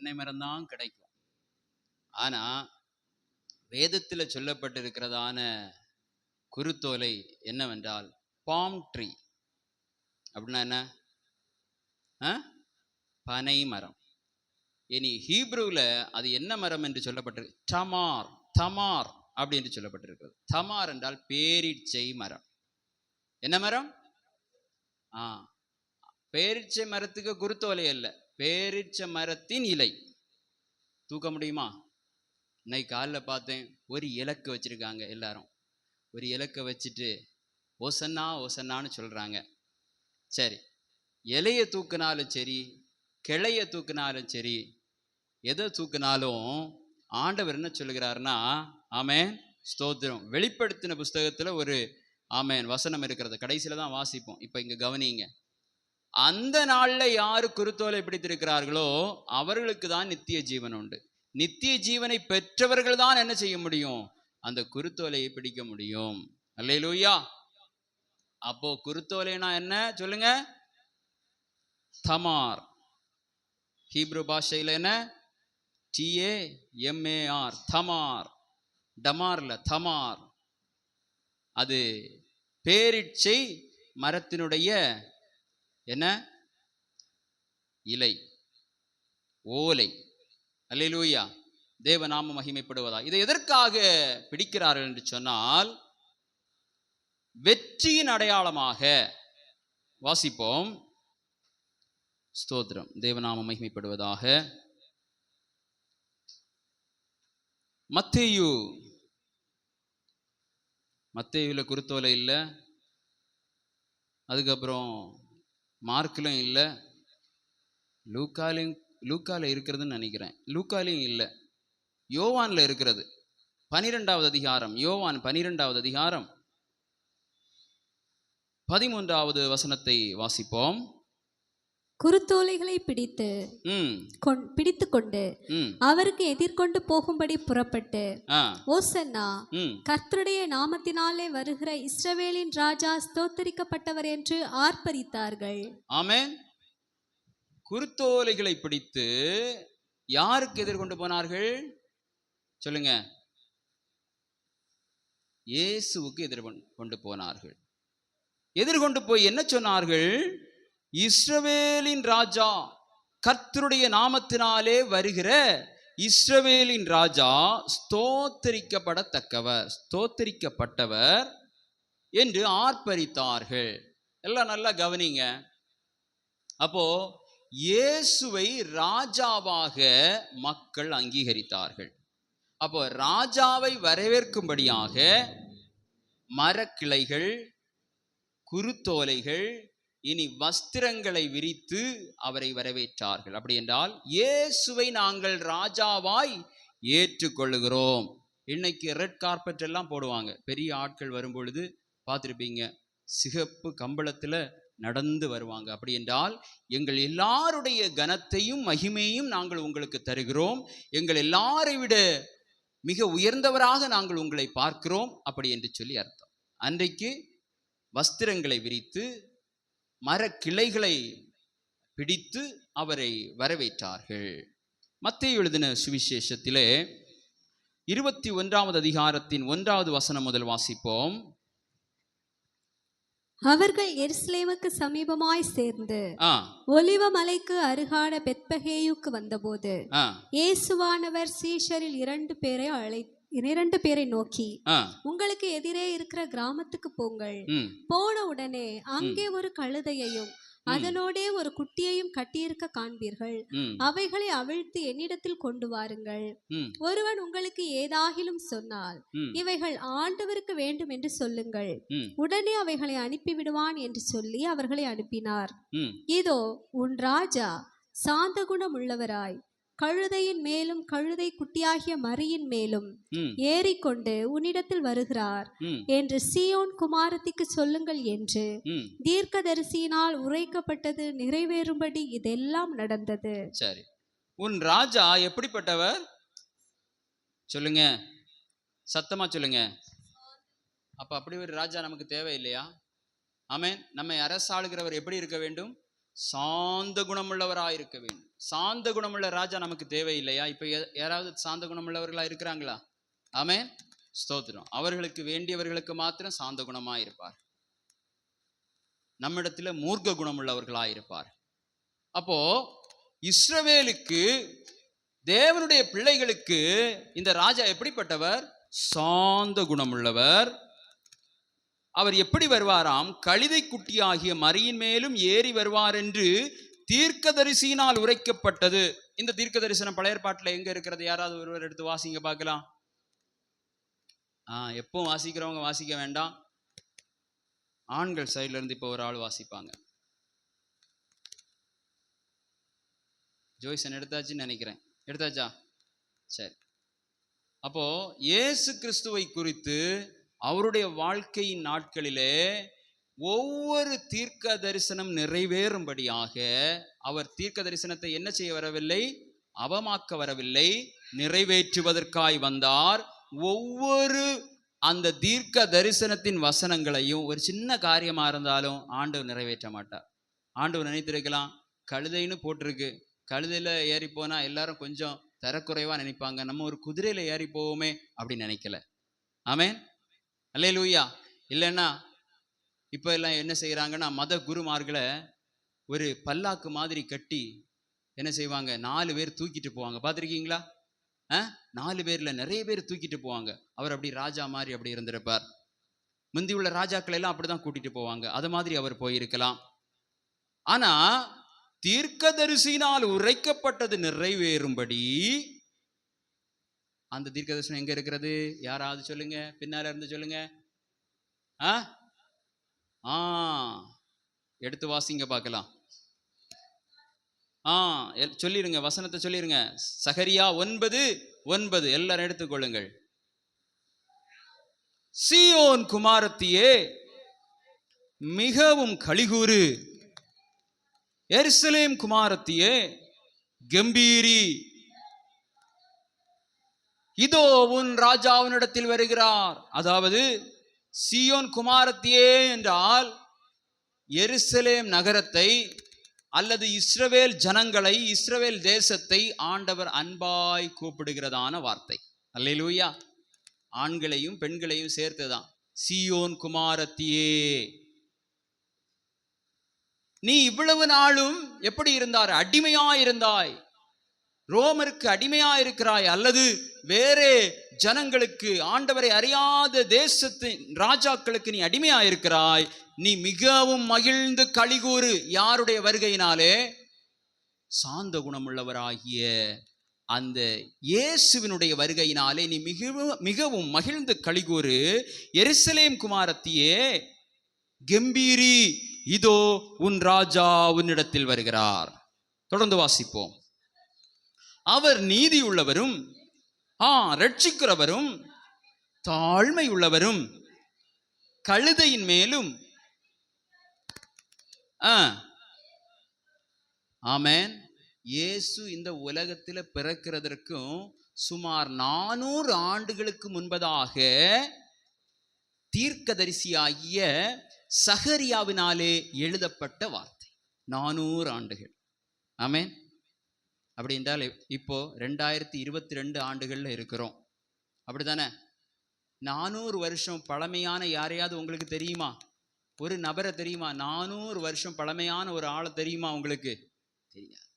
தென்னை மரம் தான் கிடைக்கும். ஆனா வேதத்தில் சொல்லப்பட்டிருக்கிறதான குருத்தோலை என்னவென்றால் பாம் ட்ரீ. அப்படின்னா என்ன? பனை மரம். இனி ஹீப்ரூவில் அது என்ன மரம் என்று சொல்லப்பட்டிருக்கு? தமார். தமார் அப்படி என்று சொல்லப்பட்டிருக்கிறது. தமார் என்றால் பேரீட்சை மரம். என்ன மரம்? பேரீட்சை மரத்துக்கு குருத்தோலை அல்ல, பேரீட்சை மரத்தின் இலை. தூக்க முடியுமா? இன்னைக்கு காலில் பார்த்தேன், ஒரு இலக்கு வச்சிருக்காங்க. எல்லாரும் ஒரு இலக்கை வச்சுட்டு ஓசன்னா ஓசன்னான்னு சொல்றாங்க. சரி, இலைய தூக்கினாலும் சரி, கிளைய தூக்கினாலும் சரி, எதை தூக்கினாலும் ஆண்டவர் என்ன சொல்லுகிறாருன்னா, ஆமென் ஸ்தோத்திரம். வெளிப்படுத்தின புஸ்தகத்துல ஒரு ஆமென் வசனம் இருக்கிறது, கடைசியில தான் வாசிப்போம். இப்ப இங்க கவனிங்க. அந்த நாள்ல யாரு குருத்தோலை பிடித்திருக்கிறார்களோ அவர்களுக்கு தான் நித்திய ஜீவன் உண்டு. நித்திய ஜீவனை பெற்றவர்கள் தான் என்ன செய்ய முடியும்? அந்த குருத்தோலையை பிடிக்க முடியும். அல்லேலூயா. அப்போ குருத்தோலைனா என்ன சொல்லுங்க? தமார். ஹீப்ரு பாஷையில் என்ன? TAMAR, தமார். டமார்ல தமார். அது பேரீட்சை மரத்தினுடைய என்ன? இலை, ஓலை. அல்லேலூயா. தேவநாம மகிமைப்படுவதா. இதை எதற்காக பிடிக்கிறார்கள் என்று சொன்னால், வெற்றியின் அடையாளமாக. வாசிப்போம். ஸ்தோத்திரம். தேவநாம மகிமைப்படுவதாக. மத்தேயுல குருத்தோலை இல்லை, அதுக்கப்புறம் மார்க்லையும் இல்லை, லூக்கால இருக்கிறதுன்னு நினைக்கிறேன். லூக்காலையும் இல்லை, யோவான்ல இருக்கிறது. 12வது அதிகாரம், யோவான் 12வது அதிகாரம் 13வது வசனத்தை வாசிப்போம். குருத்தோலைகளை பிடித்து கொண்டு அவருக்கு எதிர்கொண்டு போகும்படி புறப்பட்டு, ஓசன்னா, கர்த்தருடைய நாமத்தினாலே வருகிற இஸ்ரவேலின் ராஜா ஸ்தோத்தரிக்கப்பட்டவர் என்று ஆர்ப்பரித்தார்கள். ஆமென். குருத்தோலைகளை பிடித்து யாருக்கு எதிர்கொண்டு போனார்கள் சொல்லுங்க? இயேசுவுக்கு எதிர்கொண்டு போனார்கள். எதிர்கொண்டு போய் என்ன சொன்னார்கள்? இஸ்ரவேலின் ராஜா, கர்த்தருடைய நாமத்தினாலே வருகிற இஸ்ரவேலின் ராஜா ஸ்தோத்தரிக்கப்படத்தக்கவர், ஸ்தோத்தரிக்கப்பட்டவர் என்று ஆர்ப்பரித்தார்கள். எல்லாம் நல்லா கவனிங்க. அப்போ இயேசுவை ராஜாவாக மக்கள் அங்கீகரித்தார்கள். அப்போ ராஜாவை வரவேற்கும்படியாக மரக்கிளைகள், குருத்தோலைகள், இனி வஸ்திரங்களை விரித்து அவரை வரவேற்றார்கள். அப்படி என்றால் இயேசுவை நாங்கள் ராஜாவாய் ஏற்றுக்கொள்ளுகிறோம். இன்னைக்கு ரெட் கார்பெட் எல்லாம் போடுவாங்க. பெரிய ஆட்கள் வரும் பொழுது பார்த்துருப்பீங்க, சிகப்பு கம்பளத்தில் நடந்து வருவாங்க. அப்படி என்றால் எங்கள் எல்லாருடைய கனத்தையும் மகிமையும் நாங்கள் உங்களுக்கு தருகிறோம், எங்கள் எல்லாரை விட மிக உயர்ந்தவராக நாங்கள் உங்களை பார்க்கிறோம், அப்படி என்று சொல்லி அர்த்தம். அன்றைக்கு வஸ்திரங்களை விரித்து மரக்கிளைகளை பிடித்து அவரை வரவேற்றார்கள். மத்தேயு எழுதின சுவிசேஷத்திலே 21வது அதிகாரத்தின் 1வது வசனம் முதல் வாசிப்போம். அவர்கள் எருசலேமுக்கு சமீபமாய் சேர்ந்து ஒலிவ மலைக்கு அருகான பெத்பகேயுக்கு வந்தபோது, இயேசுவானவர் சீஷரில் 2 பேரை நோக்கி, உங்களுக்கு எதிரே இருக்கிற கிராமத்துக்கு போங்கள். போன உடனே அங்கே ஒரு கழுதையையும் அதனோடே ஒரு குட்டியையும் கட்டியிருக்க காண்பீர்கள். அவைகளை அவிழ்த்து என்னிடத்தில் கொண்டு வாருங்கள். ஒருவன் உங்களுக்கு ஏதாகிலும் சொன்னால், இவைகள் ஆண்டவருக்கு வேண்டும் என்று சொல்லுங்கள், உடனே அவைகளை அனுப்பிவிடுவான் என்று சொல்லி அவர்களை அனுப்பினார். இதோ உன் ராஜா சாந்த குணம் உள்ளவராய் கழுதையின் மேலும் கழுதை குட்டியாகிய மரியின் மேலும் ஏறிக்கொண்டு உன்னிடத்தில் வருகிறார் என்று சீயோன் குமாரத்திக்கு சொல்லுங்கள் என்று தீர்க்கதரிசியினால் உரைக்கப்பட்டது நிறைவேறும்படி இதெல்லாம் நடந்தது. சரி, உன் ராஜா எப்படிப்பட்டவர் சொல்லுங்க, சத்தமா சொல்லுங்க. அப்ப அப்படி ஒரு ராஜா நமக்கு தேவை இல்லையா? ஆமென். நம்மை அரசாளுகிறவர் எப்படி இருக்க வேண்டும்? சாந்த குணமுள்ளவராக இருக்க வேண்டும். சாந்த குணமுள்ள ராஜா நமக்கு தேவையில்லையா? இப்ப யாராவது சாந்த குணமுள்ளவர்களா இருக்கிறாங்களா? ஆமென், ஸ்தோத்திரம். அவர்களுக்கு வேண்டியவர்களுக்கு மாத்திரம் சாந்த குணமா இருப்பார். நம்மிடத்துல மூர்க்க குணமுள்ளவர்களா இருப்பார். அப்போ இஸ்ரவேலுக்கு, தேவனுடைய பிள்ளைகளுக்கு இந்த ராஜா எப்படிப்பட்டவர்? சாந்த குணமுள்ளவர். அவர் எப்படி வருவாராம்? கழுதை குட்டியாகிய மரியின் மேலும் ஏறி வருவார் என்று தீர்க்கதரிசியினால் உரைக்கப்பட்டது. இந்த தீர்க்க தரிசனம் பழைய ஏற்பாட்டுல எங்க இருக்கிறது? யாராவது ஒருவர் எடுத்து வாசிங்க பார்க்கலாம். எப்பவும் வாசிக்கிறவங்க வாசிக்க வேண்டாம். ஆண்கள் சைட்ல இருந்து இப்போ ஒரு ஆள் வாசிப்பாங்க. ஜோய்சன் எடுத்தாச்சுன்னு நினைக்கிறேன். எடுத்தாச்சா? சரி. அப்போ இயேசு கிறிஸ்துவை குறித்து அவருடைய வாழ்க்கையின் நாட்களிலே ஒவ்வொரு தீர்க்க தரிசனம் நிறைவேறும்படியாக அவர் தீர்க்க தரிசனத்தை என்ன செய்ய வரவில்லை? அவமாக்க வரவில்லை, நிறைவேற்றுவதற்காய் வந்தார். ஒவ்வொரு அந்த தீர்க்க தரிசனத்தின் வசனங்களையும் ஒரு சின்ன காரியமா இருந்தாலும் ஆண்டவர் நிறைவேற்ற மாட்டார். ஆண்டவர் நினைத்திருக்கலாம், கழுதைன்னு போட்டிருக்கு, கழுதையில ஏறி போனா எல்லாரும் கொஞ்சம் தரக்குறைவா நினைப்பாங்க, நம்ம ஒரு குதிரையில ஏறி போவோமே அப்படின்னு நினைக்கல. ஆமென், அல்லேலூயா. இல்லைன்னா இப்போ எல்லாம் என்ன செய்கிறாங்கன்னா, மத குருமார்களை ஒரு பல்லாக்கு மாதிரி கட்டி என்ன செய்வாங்க, 4 பேர் தூக்கிட்டு போவாங்க. பார்த்துருக்கீங்களா? 4 பேரில் நிறைய பேர் தூக்கிட்டு போவாங்க. அவர் அப்படி ராஜா மாதிரி அப்படி இருந்திருப்பார். முந்தி உள்ள ராஜாக்களை எல்லாம் அப்படிதான் கூட்டிட்டு போவாங்க. அது மாதிரி அவர் போயிருக்கலாம். ஆனா தீர்க்கதரிசியினால் உரைக்கப்பட்டது நிறைவேறும்படி அந்த தீர்க்கதரிசனம் எங்க இருக்கிறது? யாராவது சொல்லுங்க, பின்னால இருந்து சொல்லுங்க. எடுத்து வாசிங்க பார்க்கலாம். சொல்லிருங்க, வசனத்தை சொல்லிருங்க. சகரியா 9:9 எல்லாரும் எடுத்துக்கொள்ளுங்கள். சீயோன் குமாரத்தியே மிகவும் களிகூறு, எருசலேம் குமாரத்தியே கம்பீரி, இதோ உன் ராஜா உன்னிடத்தில் வருகிறார். அதாவது சீயோன் குமாரத்தியே என்றால் எருசலேம் நகரத்தை அல்லது இஸ்ரவேல் ஜனங்களை, இஸ்ரவேல் தேசத்தை ஆண்டவர் அன்பாய் கூப்பிடுகிறதான வார்த்தை. அல்லேலூயா. ஆண்களையும் பெண்களையும் சேர்த்துதான். சீயோன் குமாரத்தியே, நீ இவ்வளவு நாளும் எப்படி இருந்தார்? அடிமையாயிருந்தாய், ரோமருக்கு அடிமையாயிருக்கிறாய், அல்லது வேறே ஜனங்களுக்கு, ஆண்டவரை அறியாத தேசத்தின் ராஜாக்களுக்கு நீ அடிமையாயிருக்கிறாய். நீ மிகவும் மகிழ்ந்து களிகூறு. யாருடைய வருகையினாலே? சாந்த குணமுள்ளவராகிய அந்த இயேசுவினுடைய வருகையினாலே நீ மிகவும் மகிழ்ந்து களிகூறு. எருசலேம் குமாரத்தியே கம்பீரி, இதோ உன் ராஜா உன்னிடத்தில் வருகிறார். தொடர்ந்து வாசிப்போம். அவர் நீதி உள்ளவரும் ரட்சிக்கிறவரும் தாழ்மை உள்ளவரும் கழுதையின் மேலும். ஆமென். இயேசு இந்த உலகத்தில் பிறக்கிறதற்கும் சுமார் 400 ஆண்டுகளுக்கு முன்பதாக தீர்க்கதரிசியாகிய சகரியாவினாலே எழுதப்பட்ட வார்த்தை. 400 ஆண்டுகள். ஆமென். அப்படி என்றால் இப்போ 2022 ஆண்டுகள்ல இருக்கிறோம். அப்படித்தானே? 400 வருஷம் பழமையான யாரையாவது உங்களுக்கு தெரியுமா? ஒரு நபரை தெரியுமா? 400 வருஷம் பழமையான ஒரு ஆளை தெரியுமா உங்களுக்கு? தெரியாது.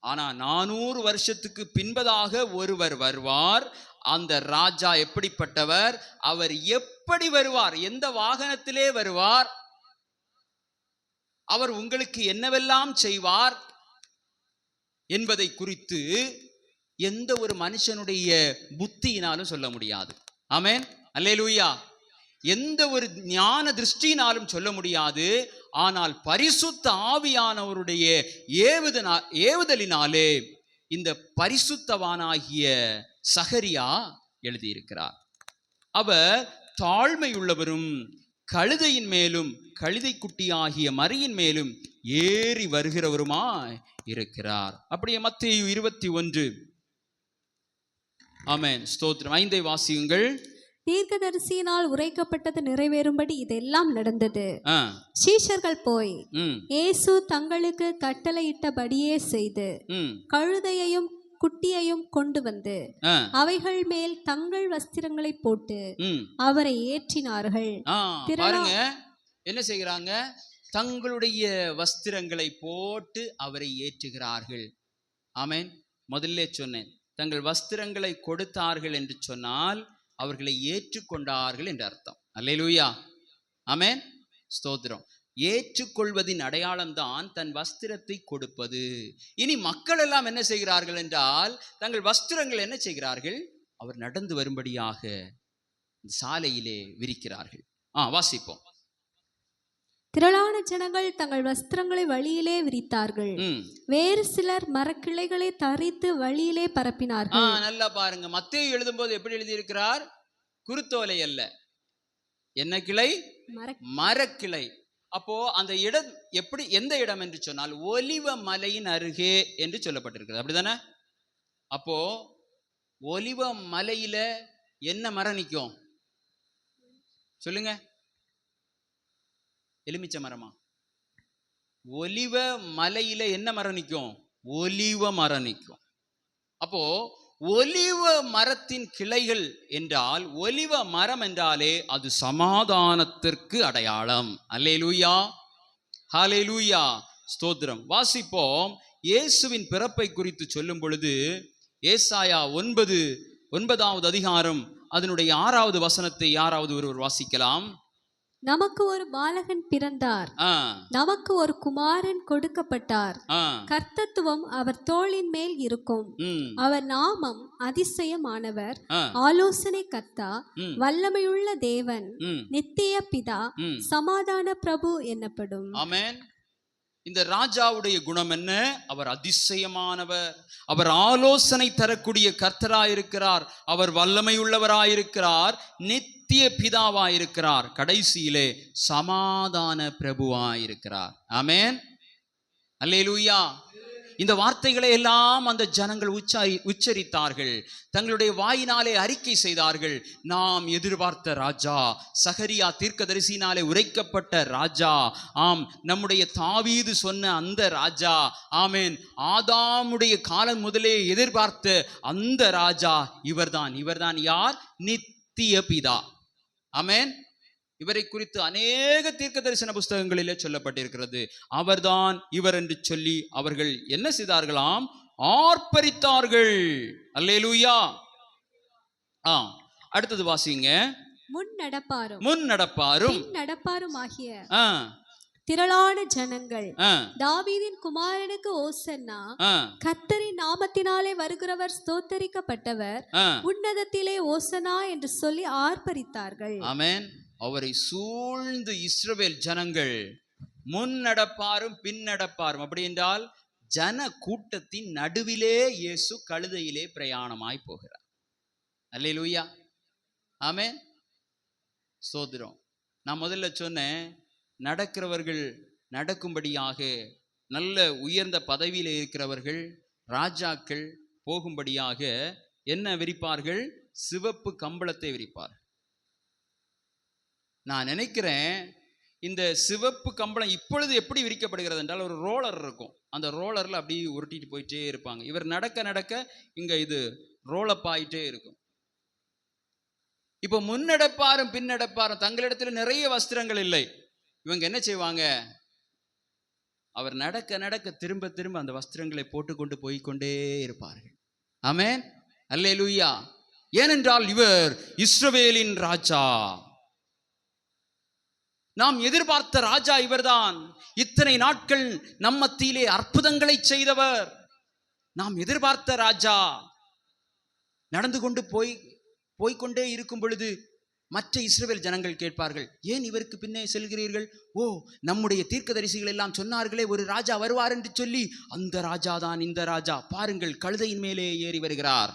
ஆனா 400 வருஷத்துக்கு பின்பதாக ஒருவர் வருவார். அந்த ராஜா எப்படிப்பட்டவர்? அவர் எப்படி வருவார்? எந்த வாகனத்திலே வருவார்? அவர் உங்களுக்கு என்னவெல்லாம் செய்வார் என்பதை குறித்து எந்த ஒரு மனுஷனுடைய புத்தியினாலும் சொல்ல முடியாது. ஆமென், அல்லேலூயா. எந்த ஒரு ஞான திருஷ்டினாலும் சொல்ல முடியாது. ஆனால் பரிசுத்த ஆவியானவருடைய ஏவுதலினாலே இந்த பரிசுத்தவானாகிய சகரியா எழுதியிருக்கிறார். அவர் தாழ்மையுள்ளவரும் கழுதையின் மேலும், கழுதை குட்டியாகிய மரியின் மேலும் ஏறி வருகிறவருமாய் இருக்கிறார். அப்படியே மத்தேயு 21. ஆமென், ஸ்தோத்திரம். 5 வாசியுங்கள். தீர்க்கதரிசியினால் உரைக்கப்பட்டது நிறைவேறும்படி இதெல்லாம் நடந்தது. சீஷர்கள் போய் இயேசு தங்களுக்கு கட்டளையிட்டபடியே செய்து கழுதையையும் குட்டியையும் கொண்டு வந்து அவைகள் மேல் தங்கள் வஸ்திரங்களை போட்டு அவரை ஏற்றினார்கள். பாருங்க என்ன செய்கிறாங்க, தங்களுடைய வஸ்திரங்களை போட்டு அவரை ஏற்றுகிறார்கள். ஆமென். முதல்ல சொன்னேன், தங்கள் வஸ்திரங்களை கொடுத்தார்கள் என்று சொன்னால் அவர்களை ஏற்றுக்கொண்டார்கள் என்று அர்த்தம். அல்லேலூயா, ஆமென், ஸ்தோத்திரம். ஏற்றுக்கொள்வதின் அடையாளம் தான் தன் வஸ்திரத்தை கொடுப்பது. இனி மக்கள் எல்லாம் என்ன செய்கிறார்கள் என்றால், தங்கள் வஸ்திரங்கள் என்ன செய்கிறார்கள், அவர் நடந்து வரும்படியாக சாலையிலே விரிக்கிறார்கள். வாசிப்போம். திரளான ஜனங்கள் தங்கள் வஸ்திரங்களை வழியிலே விரித்தார்கள். வேறு சிலர் மரக்கிளைகளை தரித்து வழியிலே பரப்பினார்கள். நல்லா பாருங்க, மத்தேயு எழுதும்போது எப்படி எழுதியிருக்கிறார், குருத்தோலை அல்ல, என்ன கிளை, மரக்கிளை. அப்போ அந்த இடம் எப்படி, எந்த இடம் என்று சொன்னால் ஒலிவ மலையின் அருகே என்று சொல்லப்பட்டிருக்கிறது, அப்படிதானே? அப்போ ஒலிவ மலையில என்ன மரம் நிற்கும் சொல்லுங்க? எலுமிச்சை மரமா? ஒலிவ மலையில என்ன மரம் நிற்கும்? ஒலிவ மரம் நிற்கும். அப்போ ஒலிவ மரத்தின் கிளைகள் என்றால், ஒலிவ மரம் என்றாலே அது சமாதானத்திற்கு அடையாளம். அல்லேலூயா, ஹல்லேலூயா, ஸ்தோத்திரம். வாசிப்போம். இயேசுவின் பிறப்பை குறித்து சொல்லும் பொழுது ஏசாயா 9வது அதிகாரம் அதனுடைய 6வது வசனத்தை யாராவது ஒருவர் வாசிக்கலாம். நமக்கு ஒரு பாலகன் பிறந்தார், நமக்கு ஒரு குமாரன் கொடுக்கப்பட்டார், கர்த்தத்துவம் அவர் தோளின் மேல் இருக்கும், அவர் நாமம் அதிசயமானவர், ஆலோசனை கர்த்தா, வல்லமையுள்ள தேவன், நித்திய பிதா, சமாதான பிரபு என்னப்படும். ஆமென். இந்த ராஜாவுடைய குணம் என்ன? அவர் அதிசயமானவர், அவர் ஆலோசனை தரக்கூடிய கர்த்தராயிருக்கிறார், அவர் வல்லமை உள்ளவராயிருக்கிறார், நித்திய பிதாவாயிருக்கிறார், கடைசியிலே சமாதான பிரபுவாயிருக்கிறார். ஆமென், அல்லேலூயா. இந்த வார்த்தைகளை எல்லாம் அந்த ஜனங்கள் உச்சரித்தார்கள், தங்களுடைய வாயினாலே அறிக்கை செய்தார்கள். நாம் எதிர்பார்த்த ராஜா, சகரியா தீர்க்கதரிசினாலே உரைக்கப்பட்ட ராஜா, ஆம், நம்முடைய தாவீது சொன்ன அந்த ராஜா, ஆமென், ஆதாமுடைய காலம் முதலே எதிர்பார்த்த அந்த ராஜா இவர்தான். யார்? நித்திய பிதா. ஆமென். இவரை குறித்து அநேக தீர்க்க தரிசன புஸ்தகங்களிலே சொல்லப்பட்டிருக்கிறது. அவர்தான் இவர் என்று சொல்லி அவர்கள் என்ன செய்தார்களாம்? ஆர்ப்பரித்தார்கள். அல்லேலூயா. அடுத்தது வாசிங்க. முன் நடப்பாரும் ஆகிய திரளான ஜனங்கள் தாவீதின் குமாரனுக்கு ஓசன்னா, கர்த்தரின் நாமத்தினாலே வருகிறவர் ஸ்தோத்தரிக்கப்பட்டவர், உன்னதத்திலே ஓசனா என்று சொல்லி ஆர்ப்பரித்தார்கள். ஆமென். அவரை சூழ்ந்து இஸ்ரவேல் ஜனங்கள் முன் நடப்பாரும் பின் நடப்பாரும், அப்படி என்றால் ஜன கூட்டத்தின் நடுவிலே இயேசு கழுதையிலே பிரயாணமாய் போகிறார். அல்லேலூயா, ஆமென், ஸ்தோத்திரம். நான் முதல்ல சொன்னேன், நடக்கிறவர்கள் நடக்கும்படியாக, நல்ல உயர்ந்த பதவியில் இருக்கிறவர்கள் ராஜாக்கள் போகும்படியாக என்ன விரிப்பார்கள்? சிவப்பு கம்பளத்தை விரிப்பார். நான் நினைக்கிறேன் இந்த சிவப்பு கம்பளம் இப்பொழுது எப்படி விரிக்கப்படுகிறது என்றால், ஒரு ரோலர் இருக்கும், அந்த ரோலரில் அப்படியே உருட்டிட்டு போயிட்டே இருப்பாங்க. இவர் நடக்க நடக்க இங்கே இது ரோலப் ஆகிட்டே இருக்கும். இப்போ முன்னடப்பாரும் பின்னடப்பாரும் தங்களிடத்தில் நிறைய வஸ்திரங்கள் இல்லை. இவங்க என்ன செய்வாங்க? அவர் நடக்க நடக்க திரும்ப திரும்ப அந்த வஸ்திரங்களை போட்டுக்கொண்டு போய்கொண்டே இருப்பார்கள். ஆமென், அல்லேலூயா. ஏனென்றால் இவர் இஸ்ரவேலின் ராஜா, நாம் எதிர்பார்த்த ராஜா இவர்தான். இத்தனை நாட்கள் நம் மத்தியிலே அற்புதங்களை செய்தவர், நாம் எதிர்பார்த்த ராஜா. நடந்து கொண்டு போய்கொண்டே இருக்கும் பொழுது மற்ற இஸ்ரவேல் ஜனங்கள் கேட்பார்கள், ஏன் இவருக்கு பின்னே செல்கிறீர்கள்? ஓ, நம்முடைய தீர்க்கதரிசிகள் எல்லாம் சொன்னார்களே ஒரு ராஜா வருவார் என்று சொல்லி, அந்த ராஜா தான் இந்த ராஜா. பாருங்கள், கழுதையின் மேலே ஏறி வருகிறார்.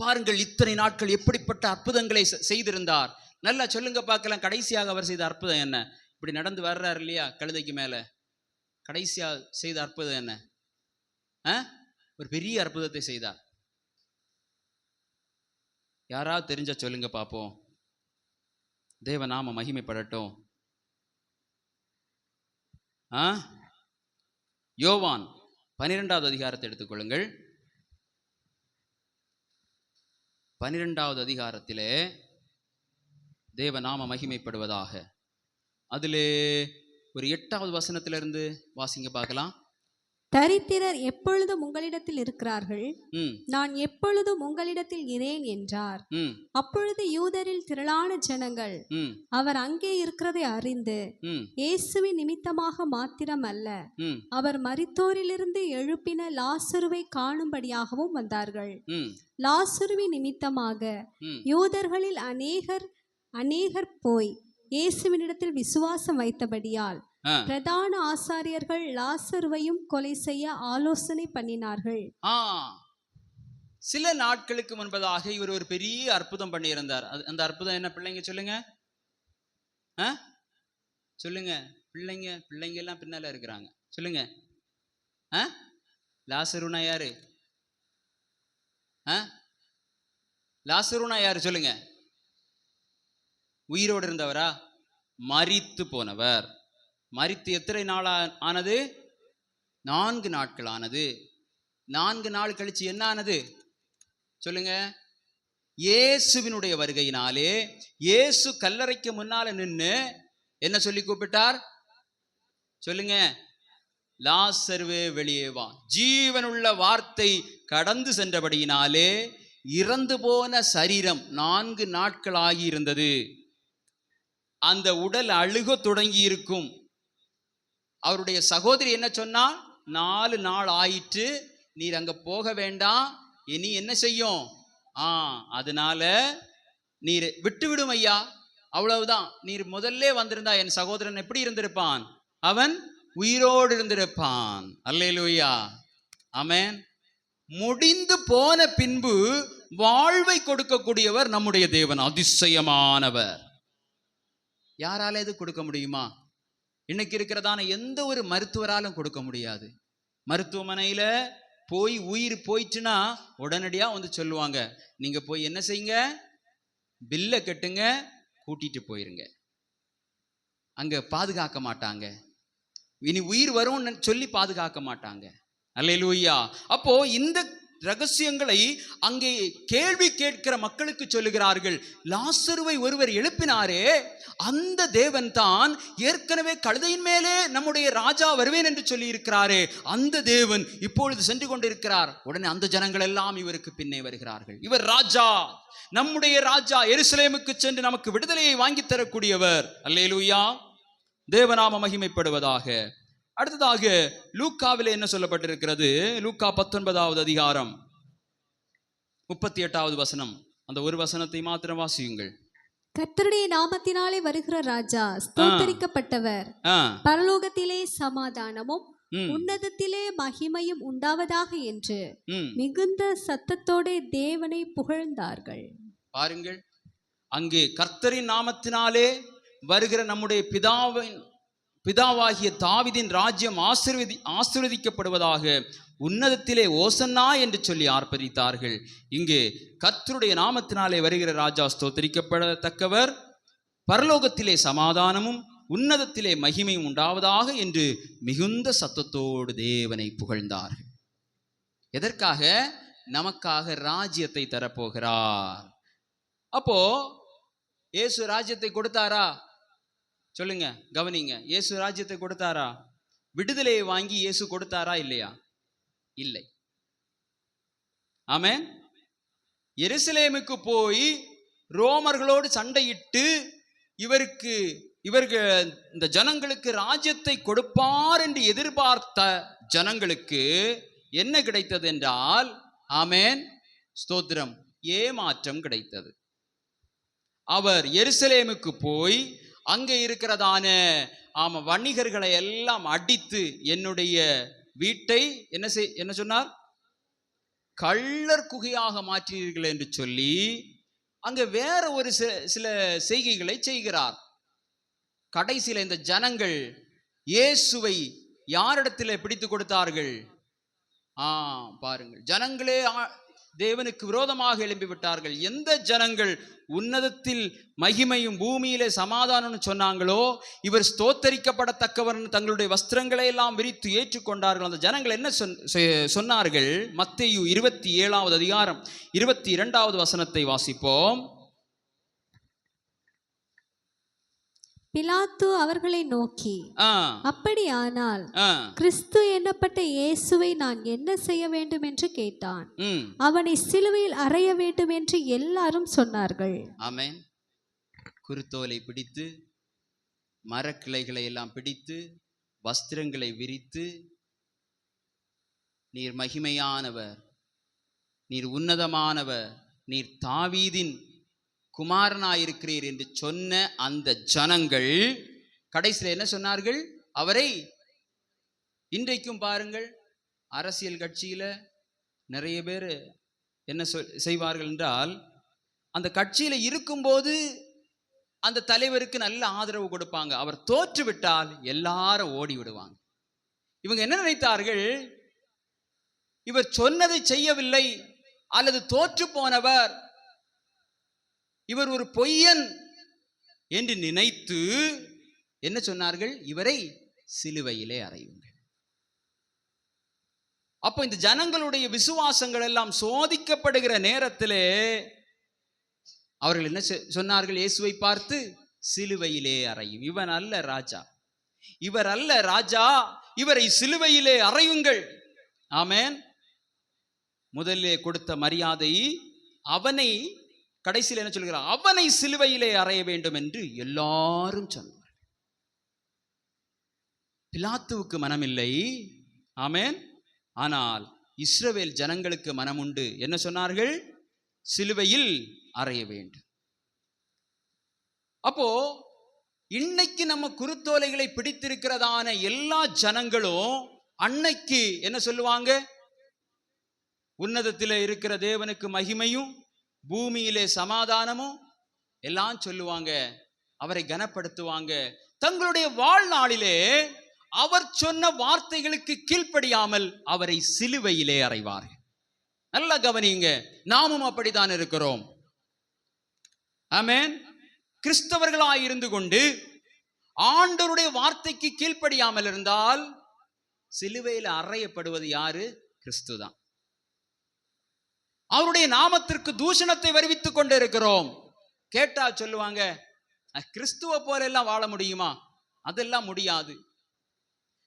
பாருங்கள், இத்தனை நாட்கள் எப்படிப்பட்ட அற்புதங்களை செய்திருந்தார். நல்லா சொல்லுங்க பார்க்கலாம், கடைசியாக அவர் செய்த அற்புதம் என்ன? இப்படி நடந்து வர்றார் இல்லையா கழுதைக்கு மேல, கடைசியா செய்த அற்புதம் என்ன? ஒரு பெரிய அற்புதத்தை செய்தார். யாராவது தெரிஞ்ச சொல்லுங்க பார்ப்போம். தேவ நாம மகிமைப்படட்டும். யோவான் 12வது அதிகாரத்தை எடுத்துக்கொள்ளுங்கள். 12வது அதிகாரத்திலே தேவ நாம மகிமைப்படுவதாக. அதிலே ஒரு 8வது வசனத்திலிருந்து வாசிங்க பார்க்கலாம். தரித்திரர் எப்பொழுதும் உங்களிடத்தில் இருக்கிறார்கள், நான் எப்பொழுதும் உங்களிடத்தில் இரேன் என்றார். அப்பொழுது யூதரில் திரளான ஜனங்கள் அவர் அங்கே இருக்கிறதை அறிந்து இயேசுவின் நிமித்தமாக மாத்திரம் அல்ல, அவர் மரித்தோரிலிருந்து எழுப்பின லாசருவை காணும்படியாகவும் வந்தார்கள். லாசருவின் நிமித்தமாக யூதர்களில் அநேகர் போய் இயேசுவினிடத்தில் விசுவாசம் வைத்தபடியால் பிரதான ஆசாரியர்கள் லாசருவையும் கொலை செய்ய ஆலோசனை பண்ணினார்கள். சில நாட்களுக்கு முன்பதாக இவர் ஒரு பெரிய அற்புதம் பண்ணியிருந்தார். அந்த அற்புதம் என்ன பிள்ளைங்க சொல்லுங்க? சொல்லுங்க பிள்ளைங்க எல்லாம் பின்னால இருக்கிறாங்க. சொல்லுங்க. லாசருனா யாரு? லாசருனா யாரு சொல்லுங்க? உயிரோடு இருந்தவரா? மரித்து போனவர். மரித்து எத்தனை நாள் ஆனது? 4 நாட்கள் ஆனது. 4 நாள் கழிச்சு என்ன ஆனது சொல்லுங்க? இயேசுவினுடைய வருகையினாலே இயேசு கல்லறைக்கு முன்னால நின்று என்ன சொல்லி கூப்பிட்டார் சொல்லுங்க? லாசருவே வெளியே வா. ஜீவனுள்ள வார்த்தை கடந்து சென்றபடியினாலே இறந்து போன சரீரம் 4 நாட்கள் ஆகி இருந்தது. அந்த உடல் அழுக தொடங்கி இருக்கும். அவருடைய சகோதரி என்ன சொன்னா? 4 நாள் ஆயிற்று, நீர் அங்க போக வேண்டாம், இனி என்ன செய்யும்? அதனால நீர் விட்டுவிடும் ஐயா, அவ்வளவுதான். நீர் முதல்ல வந்திருந்தா என் சகோதரன் எப்படி இருந்திருப்பான்? அவன் உயிரோடு இருந்திருப்பான். அல்லேலூயா, ஆமென். முடிந்து போன பின்பு வாழ்வை கொடுக்கக்கூடியவர் நம்முடைய தேவன். அதிசயமானவர். யாரால இது கொடுக்க முடியுமா? இன்னைக்கு இருக்கிறதான எந்த ஒரு மருத்துவராலும் கொடுக்க முடியாது. மருத்துவமனையில போய் உயிர் போயிட்டுனா உடனடியா வந்து சொல்லுவாங்க, நீங்க போய் என்ன செய்யுங்க, பில்லை கட்டுங்க, கூட்டிட்டு போயிருங்க. அங்க பாதுகாக்க மாட்டாங்க. இனி உயிர் வரும்னு சொல்லி பாதுகாக்க மாட்டாங்க. அல்லேலூயா. அப்போ இந்த ரகசியங்களை அங்கே கேள்வி கேட்கிற மக்களுக்கு சொல்லுகிறார்கள். லாசருவை ஒருவர் எழுப்பினாரே, அந்த தேவன் தான் ஏற்கனவே கழுதையின் மேலே நம்முடைய ராஜா வருவேன் என்று சொல்லி இருக்கிறாரே, அந்த தேவன் இப்பொழுது சென்று கொண்டிருக்கிறார். உடனே அந்த ஜனங்கள் எல்லாம் இவருக்கு பின்னே வருகிறார்கள். இவர் ராஜா, நம்முடைய ராஜா, எருசலேமுக்கு சென்று நமக்கு விடுதலையை வாங்கி தரக்கூடியவர். அல்லேலூயா, தேவநாம மகிமைப்படுவதாக. அடுத்ததாக லூக்காவிலே என்ன சொல்லப்பட்டிருக்கிறது? லூக்கா 19வது அதிகாரம் 38வது வசனம். அந்த ஒரு வசனத்தை மாத்திரம் வாசியுங்கள். கர்த்தருடைய நாமத்தினாலே வருகிற ராஜா ஸ்தோத்தரிக்கப்பட்டவர், பரலோகத்திலே சமாதானமும் உன்னதத்திலே மகிமையும் உண்டாவதாக என்று மிகுந்த சத்தத்தோட தேவனை புகழ்ந்தார்கள். பாருங்கள், அங்கே கர்த்தரின் நாமத்தினாலே வருகிற நம்முடைய பிதாவாகிய தாவீதின் ராஜ்யம் ஆசீர்வதிக்கப்படுவதாக உன்னதத்திலே ஓசன்னா என்று சொல்லி ஆர்ப்பரித்தார்கள். இங்கே கர்த்தருடைய நாமத்தினாலே வருகிற ராஜா ஸ்தோத்தரிக்கப்படத்தக்கவர், பரலோகத்திலே சமாதானமும் உன்னதத்திலே மகிமையும் உண்டாவதாக என்று மிகுந்த சத்தத்தோடு தேவனை புகழ்ந்தார்கள். எதற்காக? நமக்காக ராஜ்யத்தை தரப்போகிறார். அப்போ இயேசு ராஜ்யத்தை கொடுத்தாரா? சொல்லுங்க, கவனிங்க. இயேசு ராஜ்யத்தை கொடுத்தாரா? விடுதலையை வாங்கி இயேசு கொடுத்தாரா? இல்லையா? இல்லை. ஆமென். எருசலேமுக்கு போய் ரோமர்களோடு சண்டையிட்டு இவர்கள் இந்த ஜனங்களுக்கு ராஜ்யத்தை கொடுப்பார் என்று எதிர்பார்த்த ஜனங்களுக்கு என்ன கிடைத்தது என்றால், ஆமென், ஸ்தோத்திரம், ஏமாற்றம் கிடைத்தது. அவர் எருசலேமுக்கு போய் அங்கே இருக்கிறதான வணிகர்களை எல்லாம் அடித்து என்னுடைய வீட்டை என்ன சொன்னார்? கள்ளர் குகையாக மாற்றினீர்கள் என்று சொல்லி அங்கே வேற ஒரு சில செய்கைகளை செய்கிறார். கடைசியில் இந்த ஜனங்கள் இயேசுவை யாரிடத்தில் பிடித்து கொடுத்தார்கள்? பாருங்கள், ஜனங்களே தேவனுக்கு விரோதமாக எழும்பி விட்டார்கள். எந்த ஜனங்கள் உன்னதத்தில் மகிமையும் பூமியிலே சமாதானம்னு சொன்னாங்களோ, இவர் ஸ்தோத்தரிக்கப்படத்தக்கவர் தங்களுடைய வஸ்திரங்களை எல்லாம் விரித்து ஏற்றுக்கொண்டார்கள். அந்த ஜனங்கள் என்ன சொன்னார்கள்? மத்தேயு 27வது அதிகாரம் 22வது வசனத்தை வாசிப்போம். பிலாத்து அவர்களை நோக்கி, அப்படியானால் கிறிஸ்து என்னப்பட்ட இயேசுவை நான் என்ன செய்ய வேண்டும் என்று கேட்டான். அவனை சிலுவையில் அறைய வேண்டும் என்று எல்லாரும் சொன்னார்கள். ஆமென். குருத்தோலை பிடித்து, மரக்கிளைகளை எல்லாம் பிடித்து, வஸ்திரங்களை விரித்து, நீர் மகிமையானவர், நீர் உன்னதமானவர், நீர் தாவீதின் குமாரனாயிருக்கிறீர் என்று சொன்ன அந்த ஜனங்கள் கடைசியில் என்ன சொன்னார்கள்? அவரை இன்றைக்கும் பாருங்கள், அரசியல் கட்சியில நிறைய பேர் என்ன செய்வார்கள் என்றால், அந்த கட்சியில இருக்கும்போது அந்த தலைவருக்கு நல்ல ஆதரவு கொடுப்பாங்க. அவர் தோற்றுவிட்டால் எல்லாரும் ஓடி விடுவாங்க. இவங்க என்ன நினைத்தார்கள்? இவர் சொன்னதை செய்யவில்லை அல்லது தோற்று போனவர், இவர் ஒரு பொய்யன் என்று நினைத்து என்ன சொன்னார்கள்? இவரை சிலுவையிலே அறையுங்கள். அப்போ இந்த ஜனங்களுடைய விசுவாசங்கள் எல்லாம் சோதிக்கப்படுகிற நேரத்திலே அவர்கள் என்ன சொன்னார்கள்? இயேசுவை பார்த்து, சிலுவையிலே அறையும். இவன் அல்ல ராஜா, இவர் அல்ல ராஜா, இவரை சிலுவையிலே அறையுங்கள். ஆமென். முதலிலே கொடுத்த மரியாதை அவனை, கடைசியில் என்ன சொல்கிறார்? அவனை சிலுவையிலே அறைய வேண்டும் என்று எல்லாரும் சொன்னார். பிலாத்துவுக்கு மனமில்லை. ஆமென். ஆனால் இஸ்ரவேல் ஜனங்களுக்கு மனம் உண்டு. என்ன சொன்னார்கள்? சிலுவையில் அறைய வேண்டும். அப்போ இன்னைக்கு நம்ம குருத்தோலைகளை பிடித்திருக்கிறதான எல்லா ஜனங்களும் அன்னைக்கு என்ன சொல்லுவாங்க? உன்னதத்திலே இருக்கிற தேவனுக்கு மகிமையும் பூமியிலே சமாதானமும் எல்லாம் சொல்லுவாங்க, அவரை கனப்படுத்துவாங்க. தங்களுடைய வாழ்நாளிலே அவர் சொன்ன வார்த்தைகளுக்கு கீழ்ப்படியாமல் அவரை சிலுவையிலே அறைவார்கள். நல்லா கவனிங்க, நாமும் அப்படித்தான் இருக்கிறோம். ஆமென். கிறிஸ்தவர்களாய் இருந்து கொண்டு ஆண்டவருடைய வார்த்தைக்கு கீழ்ப்படியாமல் இருந்தால் சிலுவையில் அறையப்படுவது யாரு? கிறிஸ்துதான். அவருடைய நாமத்திற்கு தூஷணத்தை வருவித்துக் கொண்டு இருக்கிறோம். கேட்டா சொல்லுவாங்க, கிறிஸ்துவை போல எல்லாம் வாழ முடியுமா? அதெல்லாம் முடியாது.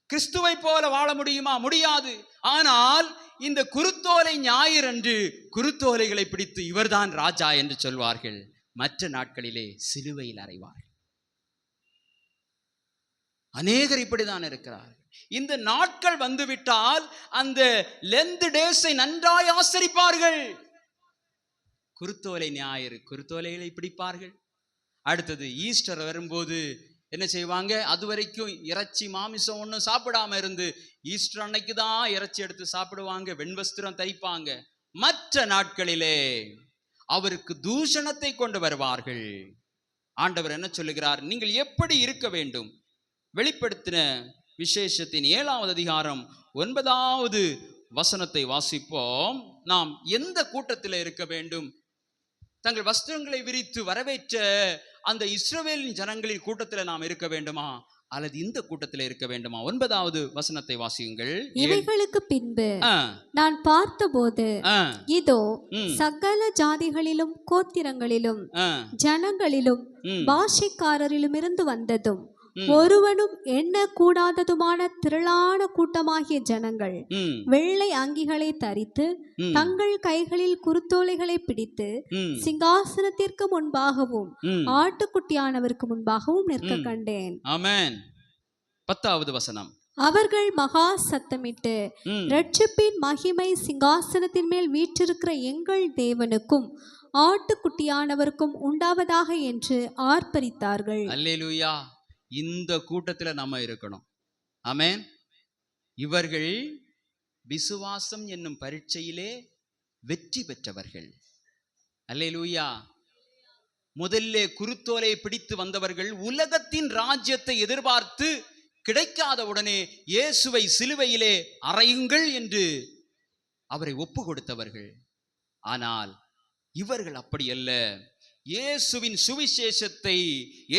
கிறிஸ்துவை போல வாழ முடியுமா? முடியாது. ஆனால் இந்த குருத்தோலை ஞாயிறன்று குருத்தோலைகளை பிடித்து இவர்தான் ராஜா என்று சொல்வார்கள். மற்ற நாட்களிலே சிலுவையில் அறைவார்கள். அநேகர் இப்படிதான் இருக்கிறார். இந்த நாட்கள் வந்துவிட்டால் அந்த லெந்த் டேஸை நன்றாய் ஆசரிப்பார்கள். குருத்தோலை ஞாயிறு குருத்தோலைகளை பிடிப்பார்கள். அடுத்தது ஈஸ்டர் வரும்போது என்ன செய்வாங்க? அது வரைக்கும் இறைச்சி மாமிசம் ஒன்றும் சாப்பிடாம இருந்து ஈஸ்டர் அன்னைக்கு தான் இறைச்சி எடுத்து சாப்பிடுவாங்க, வெண்வஸ்திரம் தரிப்பாங்க. மற்ற நாட்களிலே அவருக்கு தூஷணத்தை கொண்டு வருவார்கள். ஆண்டவர் என்ன சொல்லுகிறார்? நீங்கள் எப்படி இருக்க வேண்டும்? வெளிப்படுத்தின விசேஷத்தின் 7வது அதிகாரம் 9வது வசனத்தை வாசிப்போம். நாம் எந்த கூட்டத்தில் இருக்க வேண்டும்? தங்கள் வஸ்திரங்களை விரித்து வரவேற்ற அந்த இஸ்ரவேலின் ஜனங்களின் கூட்டத்தில் நாம் இருக்க வேண்டுமா அல்லது இந்த கூட்டத்தில் இருக்க வேண்டுமா? 9வது வசனத்தை வாசியுங்கள். இவைகளுக்கு பின்பு நான் பார்த்தபோது இதோ சகல ஜாதிகளிலும் கோத்திரங்களிலும் ஜனங்களிலும் பாஷைக்காரரிலும் இருந்து வந்ததும் ஒருவனும் எண்ண கூடாததுமான திரளான கூட்டமாகிய ஜனங்கள் வெள்ளை அங்கிகளை தரித்து தங்கள் கைகளில் குருத்தோலைகளை பிடித்து சிங்காசனத்திற்கு முன்பாகவும் ஆட்டுக்குட்டியானவருக்கு முன்பாகவும் நிற்க கண்டேன். ஆமென். 10வது வசனம். அவர்கள் மகா சத்தமிட்டு இரட்சிப்பின் மகிமை சிங்காசனத்தின் மேல் வீற்றிருக்கிற எங்கள் தேவனுக்கும் ஆட்டுக்குட்டியானவருக்கும் உண்டாவதாக என்று ஆர்ப்பரித்தார்கள். அல்லேலூயா. இந்த கூட்டத்துல நம்ம இருக்கணும். ஆமென். இவர்கள் விசுவாசம் என்னும் பரீட்சையிலே வெற்றி பெற்றவர்கள். அல்லேலூயா. முதல்ல குருத்தோலை பிடித்து வந்தவர்கள் உலகத்தின் ராஜ்யத்தை எதிர்பார்த்து கிடைக்காத உடனே இயேசுவை சிலுவையிலே அறையுங்கள் என்று அவரை ஒப்பு கொடுத்தவர்கள். ஆனால் இவர்கள் அப்படி அல்ல. இயேசுவின் சுவிசேஷத்தை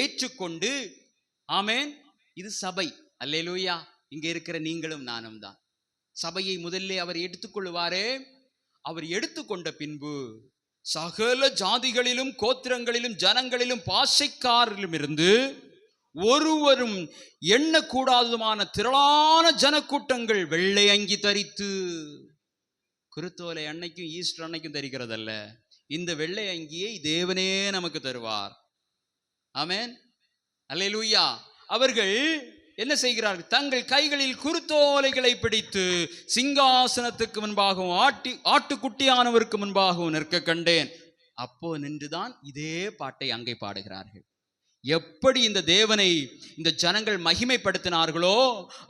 ஏற்றுக்கொண்டு, ஆமென், இது சபை, அல்லேலூயா. இங்க இருக்கிற நீங்களும் நானும் தான். சபையை முதல்ல அவர் எடுத்துக்கொள்வாரே, அவர் எடுத்துக்கொண்ட பின்பு சகல ஜாதிகளிலும் கோத்திரங்களிலும் ஜனங்களிலும் பாஷைக்காரிலும் இருந்து ஒருவரும் எண்ணக்கூடாததுமான திரளான ஜனக்கூட்டங்கள் வெள்ளை அங்கி தரித்து, குருத்தோலை அன்னைக்கும் ஈஸ்டர் அன்னைக்கும் தரிக்கிறதல்ல, இந்த வெள்ளை அங்கியை தேவனே நமக்கு தருவார். ஆமென், அல்லேலூயா. அவர்கள் என்ன செய்கிறார்கள்? தங்கள் கைகளில் குருத்தோலைகளை பிடித்து சிங்காசனத்துக்கு முன்பாகவும் ஆட்டுக்குட்டியானவருக்கு முன்பாகவும் நிற்க கண்டேன். அப்போ நின்றுதான் இதே பாட்டை அங்கே பாடுகிறார்கள். எப்படி இந்த தேவனை இந்த ஜனங்கள் மகிமைப்படுத்தினார்களோ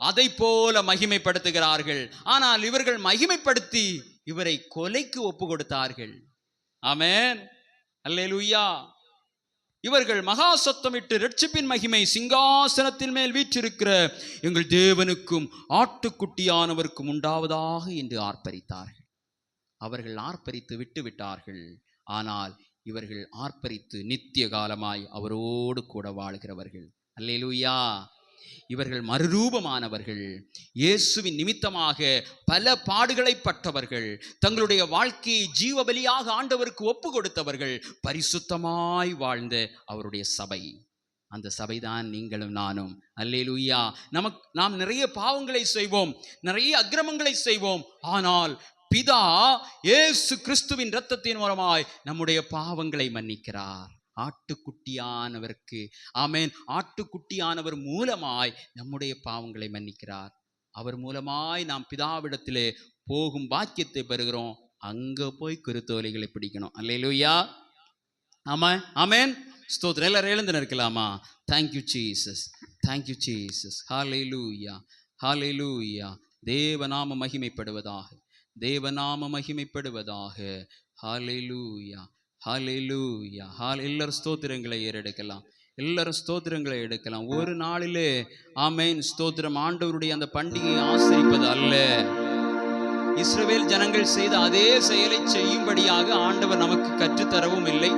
அதை போல மகிமைப்படுத்துகிறார்கள். ஆனால் இவர்கள் மகிமைப்படுத்தி இவரை கொலைக்கு ஒப்பு கொடுத்தார்கள். ஆமென், அல்லேலூயா. இவர்கள் மகா சத்தமிட்டு இரட்சிப்பின் மகிமை சிங்காசனத்தின் மேல் வீற்றிருக்கிற எங்கள் தேவனுக்கும் ஆட்டுக்குட்டியானவருக்கும் உண்டாவதாக என்று ஆர்ப்பரித்தார்கள். அவர்கள் ஆர்ப்பரித்து விட்டு விட்டார்கள். ஆனால் இவர்கள் ஆர்ப்பரித்து நித்திய காலமாய் அவரோடு கூட வாழ்கிறவர்கள். அல்லேலூயா. இவர்கள் மறுரூபமானவர்கள். இயேசுவின் நிமித்தமாக பல பாடுகளை பட்டவர்கள். தங்களுடைய வாழ்க்கையை ஜீவ பலியாக ஆண்டவருக்கு ஒப்பு கொடுத்தவர்கள். பரிசுத்தமாய் வாழ்ந்த அவருடைய சபை, அந்த சபைதான் நீங்களும் நானும். அல்லேலூயா. நாம் நிறைய பாவங்களை செய்வோம், நிறைய அக்கிரமங்களை செய்வோம். ஆனால் பிதா இயேசு கிறிஸ்துவின் இரத்தத்தின் மூலமாய் நம்முடைய பாவங்களை மன்னிக்கிறார். ஆட்டுக்குட்டியானவருக்கு, ஆமென், ஆட்டுக்குட்டியானவர் மூலமாய் நம்முடைய பாவங்களை மன்னிக்கிறார். அவர் மூலமாய் நாம் பிதாவிடத்திலே போகும் பாக்கியத்தை பெறுகிறோம். அங்க போய் குருத்தோலைகளை பிடிக்கணும். அல்லேலூயா. ஆமாம், ஆமென், ஸ்தோத்திரம். எல்லாரும் எழுந்து நிற்கலாமா? Thank you Jesus, thank you Jesus. Hallelujah, hallelujah. தேவநாம மகிமைப்படுவதாக, தேவநாம மகிமைப்படுவதாக. ஹல்லேலூயா, ஹல்லேலூயா. எல்லாரும் ஸ்தோத்திரங்களை ஏறெடுக்கலாம், எல்லாரும் ஸ்தோத்திரங்களை எடுக்கலாம். ஒரு நாளிலே, ஆமென், ஸ்தோத்திரம், ஆண்டவருடைய அந்த பண்டிகையை ஆசரிப்பது அல்ல, இஸ்ரவேல் ஜனங்கள் செய்த அதே செயலை செய்யும்படியாக ஆண்டவர் நமக்கு கற்றுத்தரவும் இல்லை.